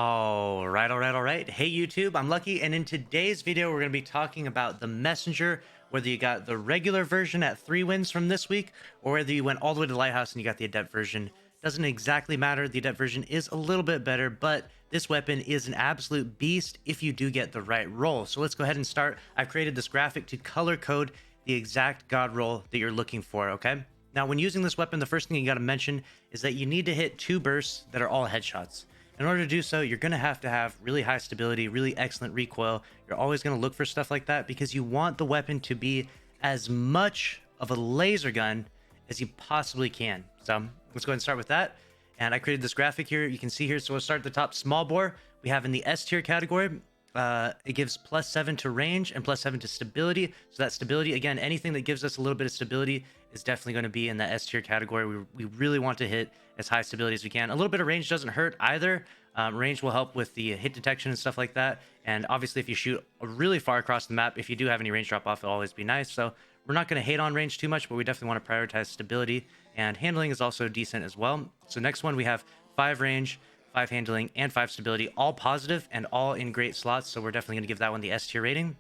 All right. Hey YouTube, I'm Lucky, and in today's video, we're going to be talking about the Messenger, whether you got the regular version at 3 wins from this week, or whether you went all the way to the Lighthouse and you got the Adept version. Doesn't exactly matter. The Adept version is a little bit better, but this weapon is an absolute beast if you do get the right roll. So let's go ahead and start. I've created this graphic to color code the exact god roll that you're looking for, okay? Now, when using this weapon, the first thing you got to mention is that you need to hit 2 bursts that are all headshots. In order to do so, you're going to have really high stability, really excellent recoil. You're always going to look for stuff like that because you want the weapon to be as much of a laser gun as you possibly can. So let's go ahead and start with that. And I created this graphic here. You can see here. So we'll start at the top. Small bore, we have in the S tier category. It gives +7 to range and +7 to stability. So that stability, again, anything that gives us a little bit of stability is definitely going to be in the S tier category. We really want to hit as high stability as we can. A little bit of range doesn't hurt either. Range will help with the hit detection and stuff like that. And obviously, if you shoot really far across the map, if you do have any range drop off, it'll always be nice. So we're not going to hate on range too much, but we definitely want to prioritize stability. And handling is also decent as well. So next one, we have 5 range, 5 handling, and 5 stability, all positive and all in great slots. So we're definitely going to give that one the S tier rating.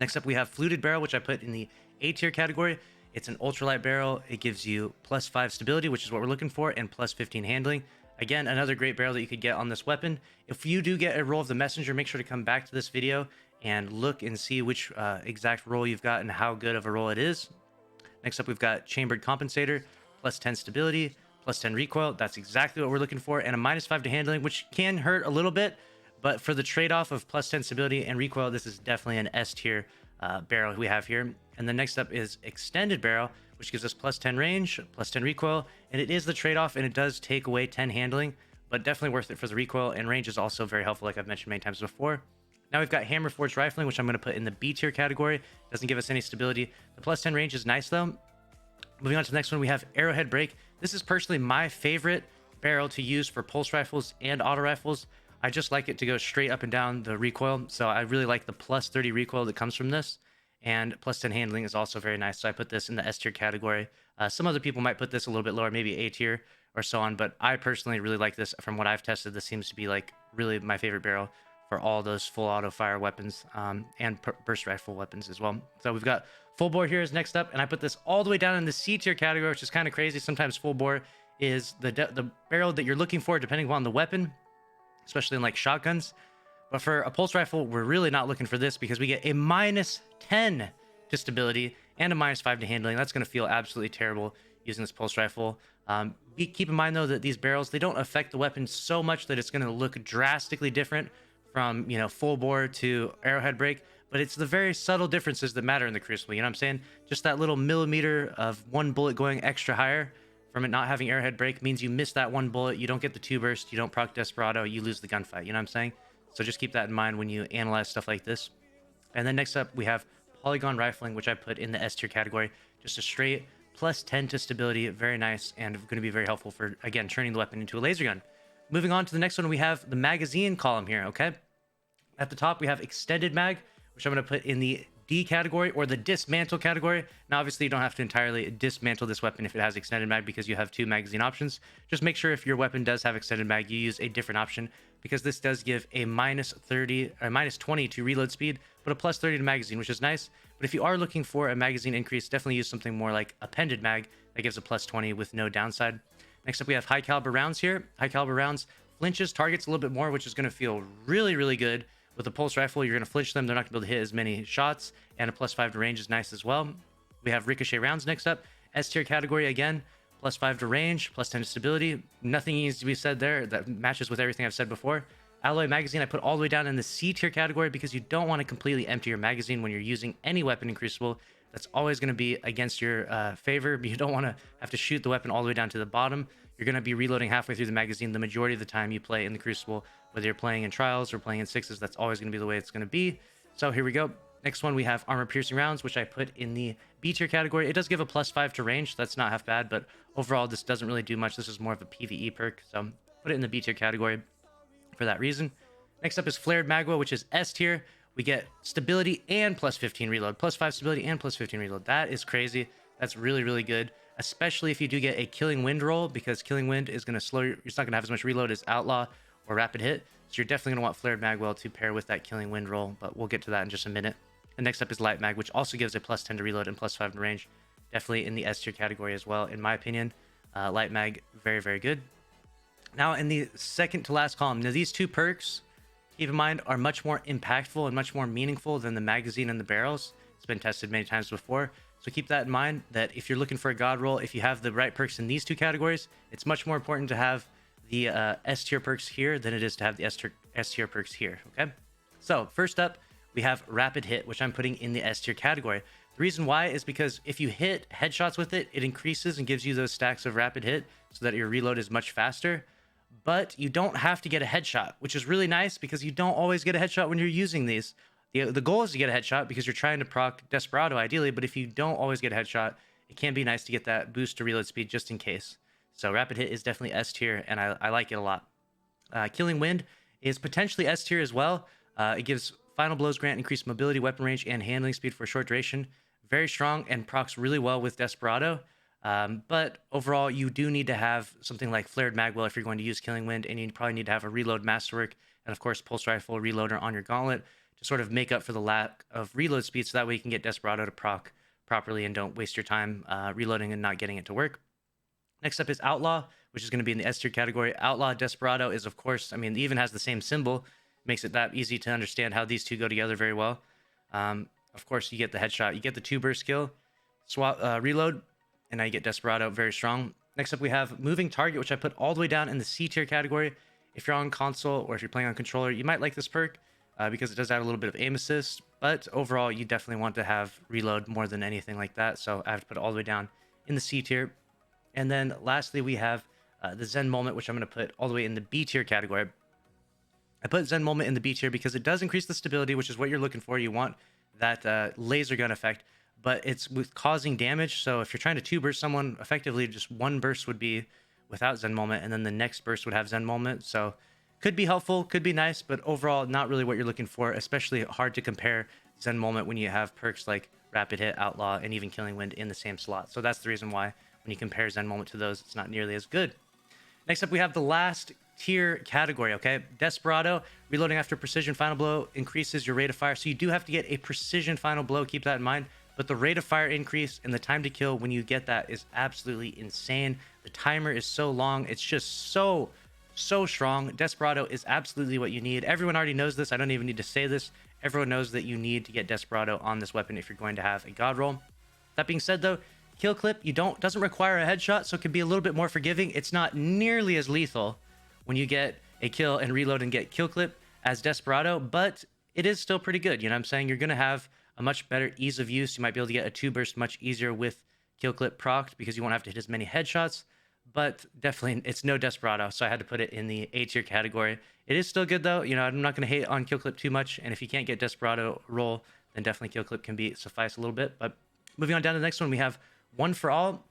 Next up, we have Fluted Barrel, which I put in the A tier category. It's an ultralight barrel. It gives you +5 stability, which is what we're looking for, and +15 handling. Again, another great barrel that you could get on this weapon. If you do get a roll of the Messenger, make sure to come back to this video and look and see which exact roll you've got and how good of a roll it is. Next up, we've got Chambered Compensator, +10 stability, +10 recoil. That's exactly what we're looking for. And a -5 to handling, which can hurt a little bit. But for the trade-off of +10 stability and recoil, this is definitely an S tier barrel we have here. And then next up is Extended Barrel, which gives us +10 range, +10 recoil. And it is the trade-off, and it does take away 10 handling, but definitely worth it for the recoil. And range is also very helpful, like I've mentioned many times before. Now we've got Hammer Forged Rifling, which I'm going to put in the B tier category. Doesn't give us any stability. The +10 range is nice, though. Moving on to the next one, we have Arrowhead Brake. This is personally my favorite barrel to use for pulse rifles and auto rifles. I just like it to go straight up and down the recoil. So I really like the +30 recoil that comes from this. And +10 handling is also very nice. So I put this in the S tier category. Some other people might put this a little bit lower, maybe A tier or so on. But I personally really like this. From what I've tested, this seems to be like really my favorite barrel for all those full auto fire weapons and burst rifle weapons as well. So we've got full bore here is next up, and I put this all the way down in the C tier category, which is kind of crazy. Sometimes full bore is the barrel that you're looking for depending upon the weapon, especially in like shotguns. But for a pulse rifle, we're really not looking for this because we get a -10 to stability and a -5 to handling. That's going to feel absolutely terrible using this pulse rifle. Keep in mind though that these barrels, they don't affect the weapon so much that it's going to look drastically different from, full bore to Arrowhead Brake, but it's the very subtle differences that matter in the Crucible. You know what I'm saying? Just that little millimeter of one bullet going extra higher from it not having Arrowhead Brake means you miss that one bullet. You don't get the 2 burst. You don't proc Desperado. You lose the gunfight. You know what I'm saying? So just keep that in mind when you analyze stuff like this. And then next up, we have Polygon Rifling, which I put in the S tier category. Just a straight +10 to stability. Very nice and going to be very helpful for, again, turning the weapon into a laser gun. Moving on to the next one, we have the magazine column here, okay? At the top, we have Extended Mag, which I'm going to put in the D category or the Dismantle category. Now, obviously, you don't have to entirely dismantle this weapon if it has Extended Mag because you have 2 magazine options. Just make sure if your weapon does have Extended Mag, you use a different option because this does give a -30 or -20 to reload speed, but a +30 to magazine, which is nice. But if you are looking for a magazine increase, definitely use something more like Appended Mag that gives a +20 with no downside. Next up, we have high caliber rounds here. High caliber rounds flinches targets a little bit more, which is going to feel really, really good. With a pulse rifle, you're going to flinch them. They're not going to be able to hit as many shots, and a +5 to range is nice as well. We have ricochet rounds next up. S tier category again, +5 to range, +10 to stability. Nothing needs to be said there. That matches with everything I've said before. Alloy magazine, I put all the way down in the C tier category because you don't want to completely empty your magazine when you're using any weapon in Crucible. That's always going to be against your favor, but you don't want to have to shoot the weapon all the way down to the bottom. You're going to be reloading halfway through the magazine the majority of the time you play in the Crucible, whether you're playing in Trials or playing in 6s. That's always going to be the way it's going to be. So here we go. Next one, we have armor piercing rounds, which I put in the B tier category. It does give a +5 to range. That's not half bad, but overall, this doesn't really do much. This is more of a PvE perk, so put it in the B tier category for that reason. Next up is Flared Magua, which is S tier. We get stability and +15 reload, +5 stability and +15 reload. That is crazy. That's really, really good, especially if you do get a Killing Wind roll, because Killing Wind is going to slow it's not going to have as much reload as Outlaw or rapid hit. So you're definitely going to want flared magwell to pair with that killing wind roll, but we'll get to that in just a minute. And next up is light mag, which also gives a +10 to reload and +5 to range. Definitely in the S tier category as well, in my opinion. Light mag, very, very good. Now in the second to last column, now these two perks, keep in mind, are much more impactful and much more meaningful than the magazine and the barrels. It's been tested many times before. So keep that in mind, that if you're looking for a god roll, if you have the right perks in these two categories, it's much more important to have the S tier perks here than it is to have the S tier perks here, okay? So first up, we have rapid hit, which I'm putting in the S tier category. The reason why is because if you hit headshots with it, it increases and gives you those stacks of rapid hit so that your reload is much faster. But you don't have to get a headshot, which is really nice because you don't always get a headshot when you're using these. The goal is to get a headshot because you're trying to proc Desperado ideally, but if you don't always get a headshot, it can be nice to get that boost to reload speed just in case. So rapid hit is definitely S tier, and I like it a lot. Killing wind is potentially S tier as well. It gives final blows grant increased mobility, weapon range, and handling speed for a short duration. Very strong and procs really well with Desperado. But overall, you do need to have something like flared magwell if you're going to use killing wind, and you probably need to have a reload masterwork and of course pulse rifle reloader on your gauntlet to sort of make up for the lack of reload speed, so that way you can get Desperado to proc properly and don't waste your time reloading and not getting it to work. Next up is Outlaw, which is going to be in the S tier category. Outlaw Desperado is, of course, I mean, it even has the same symbol. Makes it that easy to understand how these two go together very well. Of course, you get the headshot. You get the 2-burst skill, swap, reload, and now you get Desperado, very strong. Next up, we have Moving Target, which I put all the way down in the C tier category. If you're on console or if you're playing on controller, you might like this perk because it does add a little bit of aim assist. But overall, you definitely want to have reload more than anything like that. So I have to put it all the way down in the C tier. And then lastly, we have the Zen Moment, which I'm going to put all the way in the B tier category. I put Zen Moment in the B tier because it does increase the stability, which is what you're looking for. You want that laser gun effect, but it's with causing damage. So if you're trying to 2-burst someone, effectively just one burst would be without Zen Moment, and then the next burst would have Zen Moment. So could be helpful, could be nice, but overall not really what you're looking for, especially hard to compare Zen Moment when you have perks like Rapid Hit, Outlaw, and even Killing Wind in the same slot. So that's the reason why when you compare Zen Moment to those, it's not nearly as good. Next up, we have the last tier category, okay? Desperado, reloading after precision final blow increases your rate of fire. So you do have to get a precision final blow, keep that in mind. But the rate of fire increase and the time to kill when you get that is absolutely insane. The timer is so long. It's just so strong. Desperado is absolutely what you need. Everyone already knows this. I don't even need to say this. Everyone knows that you need to get Desperado on this weapon if you're going to have a god roll. That being said, though, kill clip doesn't require a headshot, so it can be a little bit more forgiving. It's not nearly as lethal when you get a kill and reload and get kill clip as Desperado, but it is still pretty good. You know what I'm saying? You're going to have a much better ease of use. You might be able to get a 2-burst much easier with kill clip procced because you won't have to hit as many headshots, but definitely it's no Desperado, so I had to put it in the A tier category. It is still good though. You know, I'm not going to hate on kill clip too much, and if you can't get Desperado roll, then definitely kill clip can suffice a little bit. But moving on down to the next one, we have One for All.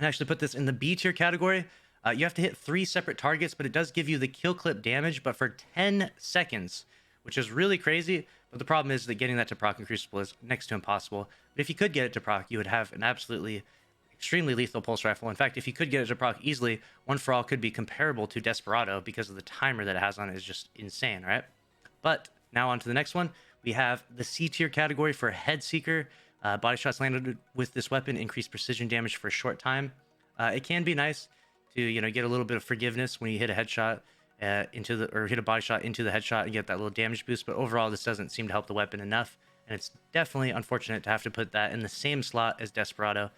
I actually put this in the B tier category. You have to hit 3 separate targets, but it does give you the kill clip damage, but for 10 seconds, which is really crazy. But the problem is that getting that to proc in Crucible is next to impossible. But if you could get it to proc, you would have an absolutely extremely lethal pulse rifle. In fact, if you could get it to proc easily, One for All could be comparable to Desperado because of the timer that it has on it is just insane, right? But now on to the next one. We have the C tier category for Head Seeker. Body shots landed with this weapon increase precision damage for a short time. It can be nice to get a little bit of forgiveness when you hit a headshot hit a body shot into the headshot and get that little damage boost. But overall, this doesn't seem to help the weapon enough, and it's definitely unfortunate to have to put that in the same slot as Desperado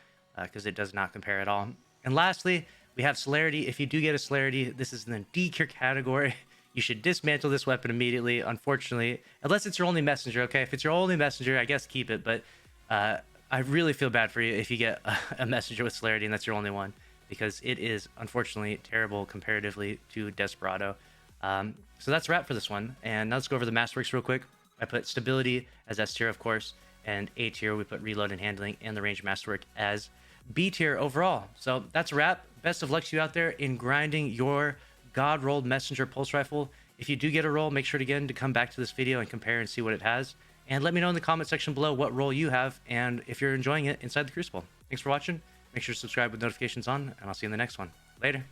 because it does not compare at all. And lastly, we have Celerity. If you do get a Celerity, this is in the D tier category. You should dismantle this weapon immediately, unfortunately, unless it's your only messenger. Okay, if it's your only messenger, I guess keep it, but I really feel bad for you if you get a messenger with Celerity and that's your only one, because it is unfortunately terrible comparatively to Desperado. So that's a wrap for this one. And now let's go over the masterworks real quick. I put stability as S tier, of course, and A tier we put reload and handling, and the range masterwork as B tier overall. So that's a wrap. Best of luck to you out there in grinding your god rolled messenger pulse rifle. If you do get a roll, make sure to come back to this video and compare and see what it has. And let me know in the comment section below what roll you have and if you're enjoying it inside the Crucible. Thanks for watching. Make sure to subscribe with notifications on, and I'll see you in the next one. Later.